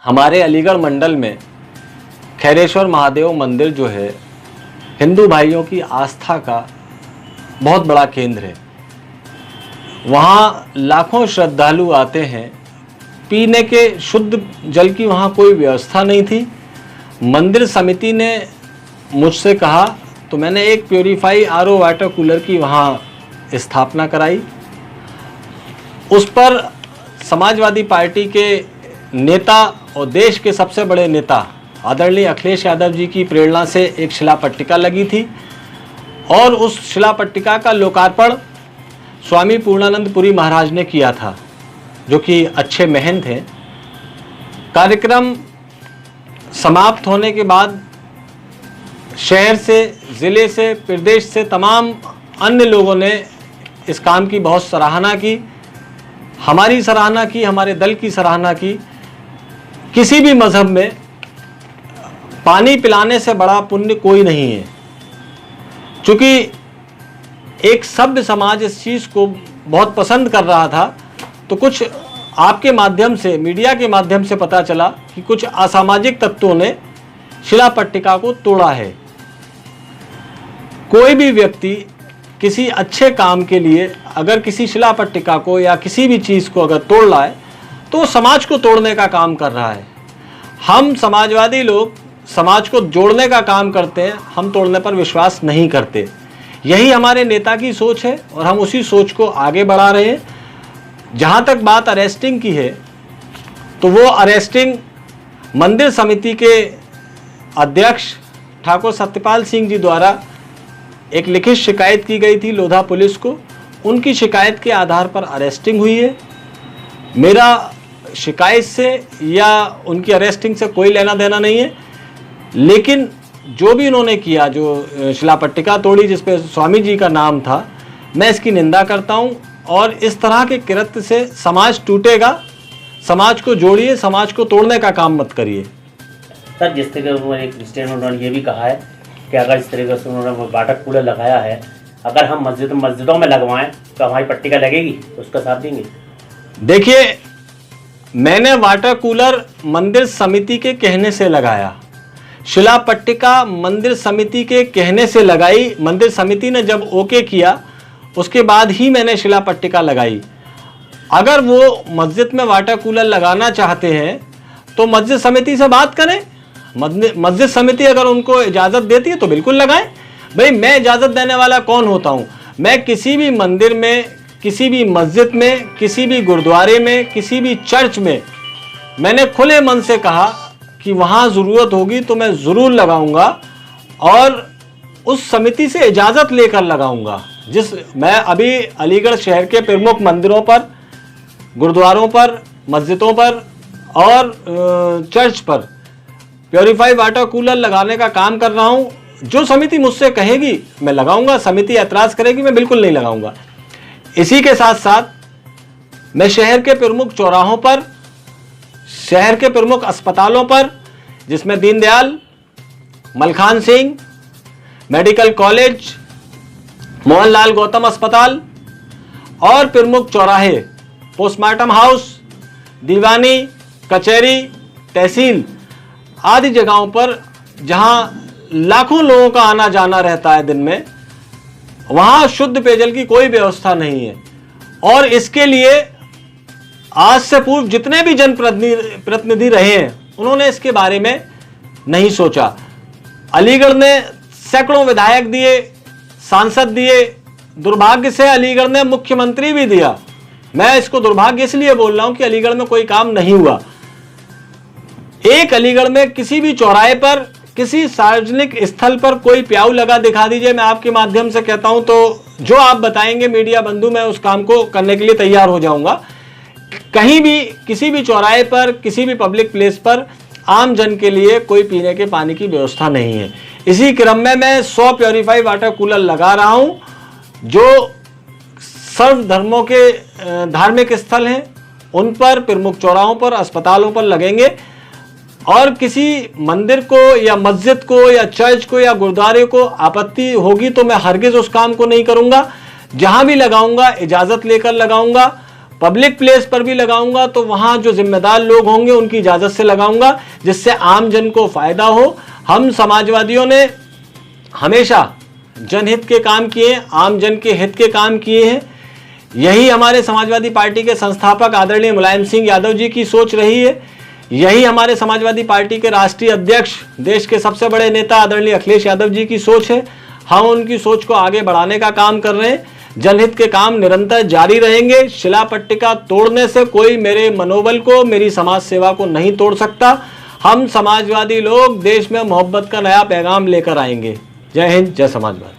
हमारे अलीगढ़ मंडल में खैरेश्वर महादेव मंदिर जो है हिंदू भाइयों की आस्था का बहुत बड़ा केंद्र है। वहाँ लाखों श्रद्धालु आते हैं। पीने के शुद्ध जल की वहाँ कोई व्यवस्था नहीं थी। मंदिर समिति ने मुझसे कहा तो मैंने एक प्योरीफाई आरओ वाटर कूलर की वहाँ स्थापना कराई। उस पर समाजवादी पार्टी के नेता और देश के सबसे बड़े नेता आदरणीय अखिलेश यादव जी की प्रेरणा से एक शिलापट्टिका लगी थी और उस शिलापट्टिका का लोकार्पण स्वामी पूर्णानंद पुरी महाराज ने किया था, जो कि अच्छे महंत हैं। कार्यक्रम समाप्त होने के बाद शहर से, ज़िले से, प्रदेश से तमाम अन्य लोगों ने इस काम की बहुत सराहना की। हमारी सराहना की, हमारे दल की सराहना की। किसी भी मज़हब में पानी पिलाने से बड़ा पुण्य कोई नहीं है। चूँकि एक सभ्य समाज इस चीज़ को बहुत पसंद कर रहा था, तो कुछ आपके माध्यम से, मीडिया के माध्यम से पता चला कि कुछ असामाजिक तत्वों ने शिलापट्टिका को तोड़ा है। कोई भी व्यक्ति किसी अच्छे काम के लिए अगर किसी शिलापट्टिका को या किसी भी चीज़ को अगर तोड़ रहा है तो समाज को तोड़ने का काम कर रहा है। हम समाजवादी लोग समाज को जोड़ने का काम करते हैं, हम तोड़ने पर विश्वास नहीं करते। यही हमारे नेता की सोच है और हम उसी सोच को आगे बढ़ा रहे हैं। जहाँ तक बात अरेस्टिंग की है, तो वो अरेस्टिंग मंदिर समिति के अध्यक्ष ठाकुर सत्यपाल सिंह जी द्वारा एक लिखित शिकायत की गई थी लोधा पुलिस को। उनकी शिकायत के आधार पर अरेस्टिंग हुई है। मेरा शिकायत से या उनकी अरेस्टिंग से कोई लेना देना नहीं है, लेकिन जो भी उन्होंने किया, जो शिलापट्टिका तोड़ी जिस पे स्वामी जी का नाम था, मैं इसकी निंदा करता हूं। और इस तरह के कृत्य से समाज टूटेगा। समाज को जोड़िए, समाज को तोड़ने का काम मत करिए। सर, जिस तरीके से एक क्रिश्चियन उन्होंने ये भी कहा है कि अगर इस तरीके से उन्होंने वाटर कूलर लगाया है, अगर हम मस्जिदों में लगवाएं तो हमारी पट्टिका लगेगी, तो उसका साथ देंगे? देखिए, मैंने वाटर कूलर मंदिर समिति के कहने से लगाया। शिलापट्टिका मंदिर समिति के कहने से लगाई। मंदिर समिति ने जब ओके किया उसके बाद ही मैंने शिलापट्टिका लगाई। अगर वो मस्जिद में वाटर कूलर लगाना चाहते हैं तो मस्जिद समिति से बात करें। मस्जिद समिति अगर उनको इजाज़त देती है तो बिल्कुल लगाएं। भाई, मैं इजाज़त देने वाला कौन होता हूँ? मैं किसी भी मंदिर में, किसी भी मस्जिद में, किसी भी गुरुद्वारे में, किसी भी चर्च में मैंने खुले मन से कहा कि वहाँ ज़रूरत होगी तो मैं ज़रूर लगाऊंगा और उस समिति से इजाज़त लेकर लगाऊंगा। मैं अभी अलीगढ़ शहर के प्रमुख मंदिरों पर, गुरुद्वारों पर, मस्जिदों पर और चर्च पर प्योरीफाई वाटर कूलर लगाने का काम कर रहा हूँ। जो समिति मुझसे कहेगी मैं लगाऊंगा। समिति ऐतराज़ करेगी, मैं बिल्कुल नहीं लगाऊंगा। इसी के साथ साथ मैं शहर के प्रमुख चौराहों पर, शहर के प्रमुख अस्पतालों पर, जिसमें दीनदयाल, मलखान सिंह मेडिकल कॉलेज, मोहनलाल गौतम अस्पताल और प्रमुख चौराहे, पोस्टमार्टम हाउस, दीवानी, कचहरी, तहसील आदि जगहों पर जहां लाखों लोगों का आना जाना रहता है दिन में, वहां शुद्ध पेयजल की कोई व्यवस्था नहीं है। और इसके लिए आज से पूर्व जितने भी जनप्रतिनिधि रहे हैं, उन्होंने इसके बारे में नहीं सोचा। अलीगढ़ ने सैकड़ों विधायक दिए, सांसद दिए, दुर्भाग्य से अलीगढ़ ने मुख्यमंत्री भी दिया। मैं इसको दुर्भाग्य इसलिए बोल रहा हूं कि अलीगढ़ में कोई काम नहीं हुआ। एक अलीगढ़ में किसी भी चौराहे पर, किसी सार्वजनिक स्थल पर कोई प्याऊ लगा दिखा दीजिए। मैं आपके माध्यम से कहता हूं, तो जो आप बताएंगे मीडिया बंधु, मैं उस काम को करने के लिए तैयार हो जाऊंगा। कहीं भी, किसी भी चौराहे पर, किसी भी पब्लिक प्लेस पर आम जन के लिए कोई पीने के पानी की व्यवस्था नहीं है। इसी क्रम में मैं 100 प्योरीफाई वाटर कूलर लगा रहा हूं, जो सर्व धर्मों के धार्मिक स्थल हैं उन पर, प्रमुख चौराहों पर, अस्पतालों पर लगेंगे। और किसी मंदिर को या मस्जिद को या चर्च को या गुरुद्वारे को आपत्ति होगी तो मैं हरगिज उस काम को नहीं करूंगा। जहां भी लगाऊंगा इजाज़त लेकर लगाऊंगा। पब्लिक प्लेस पर भी लगाऊंगा तो वहां जो जिम्मेदार लोग होंगे उनकी इजाजत से लगाऊंगा, जिससे आम जन को फायदा हो। हम समाजवादियों ने हमेशा जनहित के काम किए, आम जन के हित के काम किए हैं। यही हमारे समाजवादी पार्टी के संस्थापक आदरणीय मुलायम सिंह यादव जी की सोच रही है। यही हमारे समाजवादी पार्टी के राष्ट्रीय अध्यक्ष, देश के सबसे बड़े नेता आदरणीय अखिलेश यादव जी की सोच है। हम उनकी सोच को आगे बढ़ाने का काम कर रहे हैं। जनहित के काम निरंतर जारी रहेंगे। शिला पट्टिका तोड़ने से कोई मेरे मनोबल को, मेरी समाज सेवा को नहीं तोड़ सकता। हम समाजवादी लोग देश में मोहब्बत का नया पैगाम लेकर आएंगे। जय हिंद, जय समाजवाद।